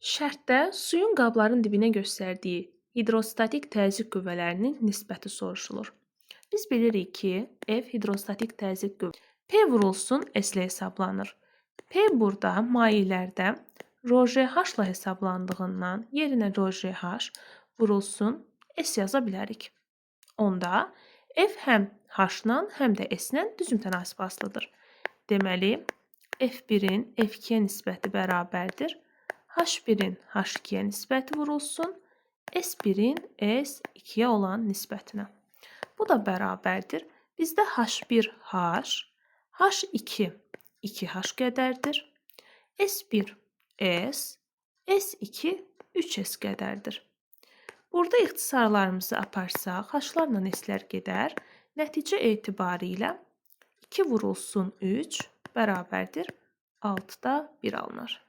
Şərtdə suyun qabların dibinə göstərdiyi hidrostatik təzyiq qüvvələrinin nisbəti soruşulur. Biz bilirik ki, F hidrostatik təzyiq qüvvəsi P vurulsun S ilə hesablanır. P burada mayelərdə ρJH-la hesablandığından yerinə ρJH vurulsun S yaza bilərik. Onda F həm H-la, həm də S-lə düz mütənasib asılıdır. Deməli, F1-in F2-yə nisbəti bərabərdir. H1-in H2-yə nisbəti vurulsun S1-in S2-yə olan nisbətinə. Bu da bərabərdir. Bizdə H1H, H2 2H qədərdir. S1 S, S2 3S qədərdir. Burada ixtisarlarımızı aparsaq, H-larla S-lər gedər. Nəticə etibarilə 2 vurulsun 3 bərabərdir 6-da 1 alınır.